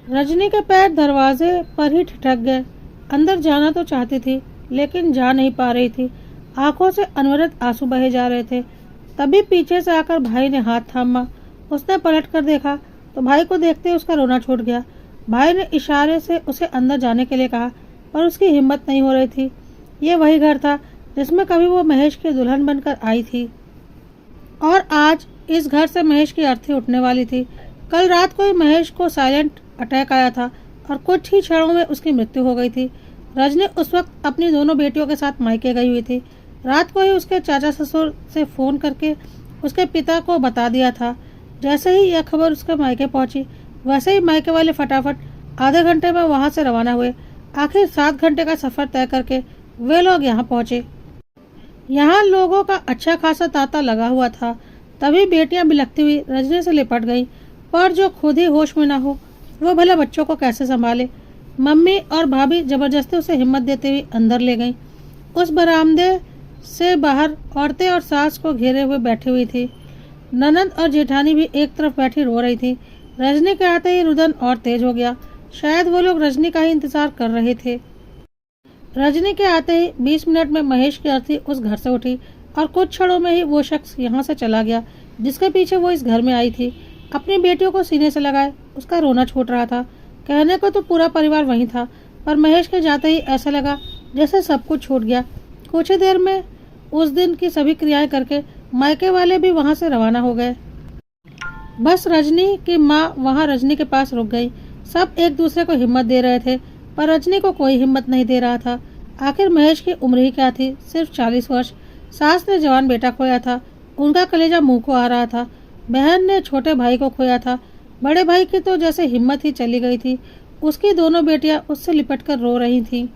रजनी के पैर दरवाजे पर ही ठिठक गए। अंदर जाना तो चाहती थी लेकिन जा नहीं पा रही थी। आंखों से अनवरत आंसू बहे जा रहे थे। तभी पीछे से आकर भाई ने हाथ थामा। उसने पलट कर देखा तो भाई को देखते ही उसका रोना छूट गया। भाई ने इशारे से उसे अंदर जाने के लिए कहा पर उसकी हिम्मत नहीं हो रही थी। ये वही घर था जिसमें कभी वो महेश की दुल्हन बनकर आई थी और आज इस घर से महेश की अर्थी उठने वाली थी। कल रात को ही महेश को साइलेंट अटैक आया था और कुछ ही क्षणों में उसकी मृत्यु हो गई थी। रजनी उस वक्त अपनी दोनों बेटियों के साथ मायके गई हुई थी। रात को ही उसके चाचा ससुर से फोन करके उसके पिता को बता दिया था। जैसे ही यह खबर उसके मायके पहुंची वैसे ही मायके वाले फटाफट आधे घंटे में वहां से रवाना हुए। आखिर 7 घंटे का सफर तय करके वे लोग यहाँ पहुंचे। यहाँ लोगों का अच्छा खासा तांता लगा हुआ था। तभी बेटियां बिलखती हुई रजनी से लिपट गईं, पर जो खुद ही होश में ना हो वो भला बच्चों को कैसे संभाले। मम्मी और भाभी जबरदस्ती उसे हिम्मत देते हुए अंदर ले गईं। उस बरामदे से बाहर औरतें और सास को घेरे हुए बैठी हुई थी। ननद और जेठानी भी एक तरफ बैठी रो रही थी। रजनी के आते ही रुदन और तेज हो गया। शायद वो लोग रजनी का ही इंतजार कर रहे थे। रजनी के आते ही 20 मिनट में महेश की अर्थी उस घर से उठी और कुछ क्षणों में ही वो शख्स यहाँ से चला गया जिसके पीछे वो इस घर में आई थी। अपनी बेटियों को सीने से लगाए उसका रोना छूट रहा था। कहने को तो पूरा परिवार वहीं था, पर महेश के जाते ही ऐसा लगा जैसे सब कुछ छूट गया। कुछ ही देर में उस दिन की सभी क्रियाएं करके मायके वाले भी वहां से रवाना हो गए। बस रजनी की माँ वहां रजनी के पास रुक गई। सब एक दूसरे को हिम्मत दे रहे थे पर रजनी को कोई हिम्मत नहीं दे रहा था। आखिर महेश की उम्र ही क्या थी, सिर्फ 40 वर्ष। सास ने जवान बेटा खोया था, उनका कलेजा मुंह को आ रहा था। बहन ने छोटे भाई को खोया था। बड़े भाई की तो जैसे हिम्मत ही चली गई थी। उसकी दोनों बेटियां उससे लिपटकर रो रही थीं।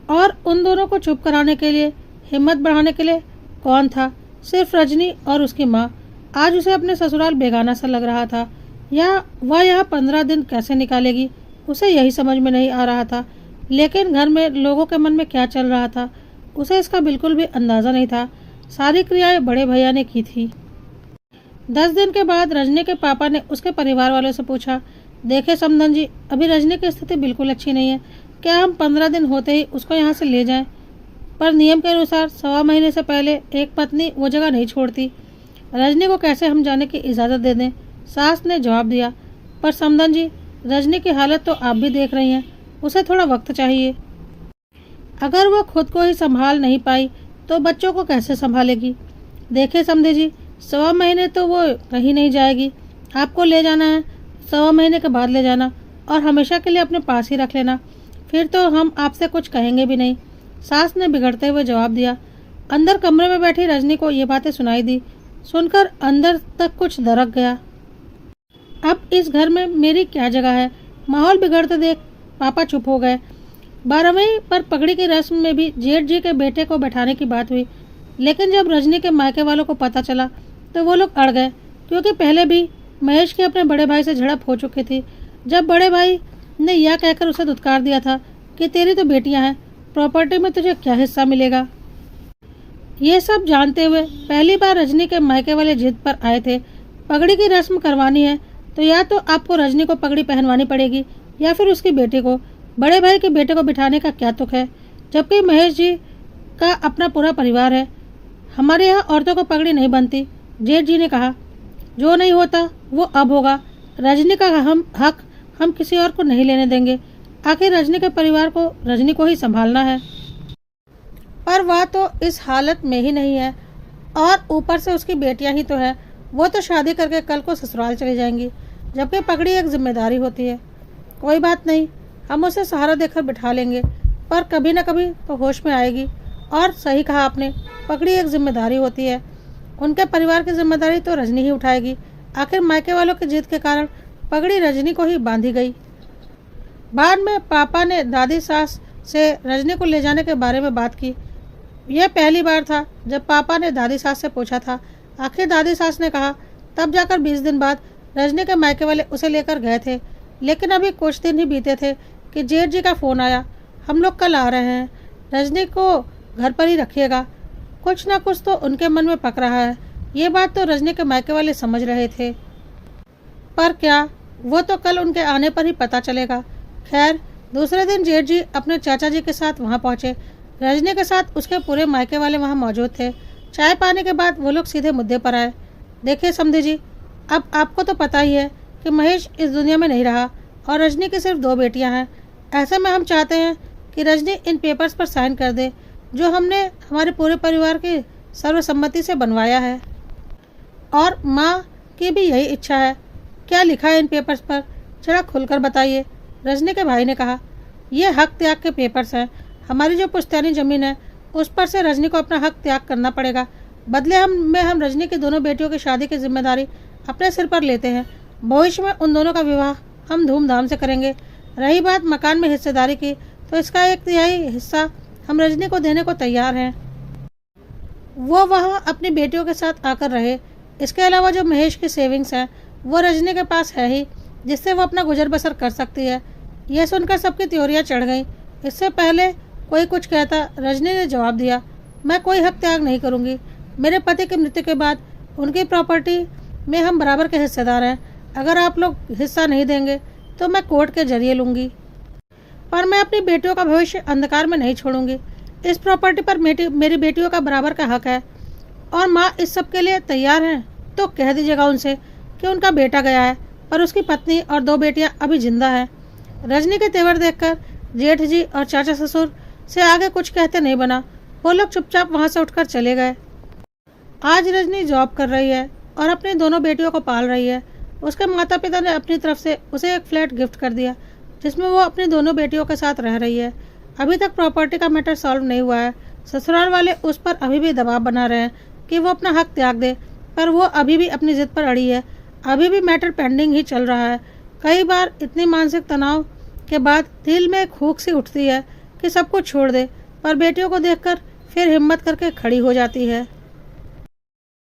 और उन दोनों को चुप कराने के लिए, हिम्मत बढ़ाने के लिए कौन था? सिर्फ रजनी और उसकी माँ। आज उसे अपने ससुराल बेगाना सा लग रहा था। वह यहाँ 15 दिन कैसे निकालेगी, उसे यही समझ में नहीं आ रहा था। लेकिन घर में लोगों के मन में क्या चल रहा था उसे इसका बिल्कुल भी अंदाजा नहीं था। सारी क्रियाएं बड़े भैया ने की थी। 10 दिन के बाद रजनी के पापा ने उसके परिवार वालों से पूछा, देखे समधन जी, अभी रजनी की स्थिति बिल्कुल अच्छी नहीं है। क्या हम 15 दिन होते ही उसको यहाँ से ले जाएं? पर नियम के अनुसार 1.25 महीने से पहले एक पत्नी वो जगह नहीं छोड़ती। रजनी को कैसे हम जाने की इजाज़त दे दें? सास ने जवाब दिया। पर समधन जी, रजनी की हालत तो आप भी देख रही हैं, उसे थोड़ा वक्त चाहिए। अगर वो खुद को ही संभाल नहीं पाई तो बच्चों को कैसे संभालेगी? देखिए समधे जी, 1.25 महीने तो वो कहीं नहीं जाएगी। आपको ले जाना है 1.25 महीने के बाद ले जाना और हमेशा के लिए अपने पास ही रख लेना, फिर तो हम आपसे कुछ कहेंगे भी नहीं। सास ने बिगड़ते हुए जवाब दिया। अंदर कमरे में बैठी रजनी को ये बातें सुनाई दी। सुनकर अंदर तक कुछ दरक गया। अब इस घर में मेरी क्या जगह है? माहौल बिगड़ते देख पापा चुप हो गए। 12वीं पर पगड़ी की रस्म में भी जेठ जी के बेटे को बैठाने की बात हुई, लेकिन जब रजनी के मायके वालों को पता चला तो वो लोग अड़ गए, क्योंकि पहले भी महेश की अपने बड़े भाई से झड़प हो चुकी थी। जब बड़े भाई ने यह कहकर उसे धुतकार दिया था कि तेरी तो बेटियां हैं, प्रॉपर्टी में तुझे क्या हिस्सा मिलेगा। ये सब जानते हुए पहली बार रजनी के मायके वाले जिद पर आए थे। पगड़ी की रस्म करवानी है तो या तो आपको रजनी को पगड़ी पहनवानी पड़ेगी या फिर उसकी बेटे को। बड़े भाई के बेटे को बिठाने का क्या तुक है, जबकि महेश जी का अपना पूरा परिवार है। हमारे यहाँ औरतों को पगड़ी नहीं बनती, जेठ जी ने कहा। जो नहीं होता वो अब होगा। रजनी का हक हम किसी और को नहीं लेने देंगे। आखिर रजनी के परिवार को रजनी को ही संभालना है। पर वह तो इस हालत में ही नहीं है और ऊपर से उसकी बेटियां ही तो है। वो तो शादी करके कल को ससुराल चली जाएंगी, जबकि पगड़ी एक जिम्मेदारी होती है। कोई बात नहीं, हम उसे सहारा देकर बिठा लेंगे, पर कभी न कभी तो होश में आएगी। और सही कहा आपने, पगड़ी एक जिम्मेदारी होती है। उनके परिवार की जिम्मेदारी तो रजनी ही उठाएगी। आखिर मायके वालों की जिद के कारण पगड़ी रजनी को ही बांधी गई। बाद में पापा ने दादी सास से रजनी को ले जाने के बारे में बात की। यह पहली बार था जब पापा ने दादी सास से पूछा था। आखिर दादी सास ने कहा। तब जाकर 20 दिन बाद रजनी के मायके वाले उसे लेकर गए थे। लेकिन अभी कुछ दिन ही बीते थे कि जेठ जी का फ़ोन आया, हम लोग कल आ रहे हैं, रजनी को घर पर ही रखिएगा। कुछ ना कुछ तो उनके मन में पक रहा है। ये बात तो रजनी के मायके वाले समझ रहे थे, पर क्या वो तो कल उनके आने पर ही पता चलेगा। खैर, दूसरे दिन जेठ जी अपने चाचा जी के साथ वहाँ पहुँचे। रजनी के साथ उसके पूरे मायके वाले वहाँ मौजूद थे। चाय पाने के बाद वो लोग सीधे मुद्दे पर आए। देखिए समधी जी, अब आपको तो पता ही है कि महेश इस दुनिया में नहीं रहा और रजनी की सिर्फ 2 बेटियां हैं। ऐसे में हम चाहते हैं कि रजनी इन पेपर्स पर साइन कर दे जो हमने हमारे पूरे परिवार की सर्वसम्मति से बनवाया है, और माँ की भी यही इच्छा है। क्या लिखा है इन पेपर्स पर, जरा खुलकर बताइए। रजनी के भाई ने कहा, ये हक त्याग के पेपर्स हैं। हमारी जो पुश्तैनी ज़मीन है उस पर से रजनी को अपना हक त्याग करना पड़ेगा। बदले हम रजनी की दोनों बेटियों की शादी की जिम्मेदारी अपने सिर पर लेते हैं। भविष्य में उन दोनों का विवाह हम धूमधाम से करेंगे। रही बात मकान में हिस्सेदारी की, तो इसका 1/3 हिस्सा हम रजनी को देने को तैयार हैं। वो वहाँ अपनी बेटियों के साथ आकर रहे। इसके अलावा जो महेश की सेविंग्स हैं वो रजनी के पास है ही, जिससे वो अपना गुजर बसर कर सकती है। यह सुनकर सबकी त्योरियाँ चढ़ गईं। इससे पहले कोई कुछ कहता, रजनी ने जवाब दिया, मैं कोई हक त्याग नहीं करूँगी। मेरे पति की मृत्यु के बाद उनकी प्रॉपर्टी में हम बराबर के हिस्सेदार हैं। अगर आप लोग हिस्सा नहीं देंगे तो मैं कोर्ट के जरिए लूँगी, पर मैं अपनी बेटियों का भविष्य अंधकार में नहीं छोड़ूंगी। इस प्रॉपर्टी पर मेरी बेटियों का बराबर का हक है, और माँ इस सब के लिए तैयार हैं। तो कह दीजिएगा उनसे कि उनका बेटा गया है पर उसकी पत्नी और 2 बेटियां अभी जिंदा हैं। रजनी के तेवर देखकर जेठ जी और चाचा ससुर से आगे कुछ कहते नहीं बना। वो लोग चुपचाप वहाँ से उठकर चले गए। आज रजनी जॉब कर रही है और अपनी दोनों बेटियों को पाल रही है। उसके माता पिता ने अपनी तरफ से उसे एक फ्लैट गिफ्ट कर दिया जिसमें वो अपनी दोनों बेटियों के साथ रह रही है। अभी तक प्रॉपर्टी का मैटर सॉल्व नहीं हुआ है। ससुराल वाले उस पर अभी भी दबाव बना रहे हैं कि वो अपना हक त्याग दे, पर वो अभी भी अपनी जिद पर अड़ी है। अभी भी मैटर पेंडिंग ही चल रहा है। कई बार इतनी मानसिक तनाव के बाद दिल में एक हुक सी उठती है कि सब कुछ छोड़ दे, पर बेटियों को देखकर फिर हिम्मत करके खड़ी हो जाती है।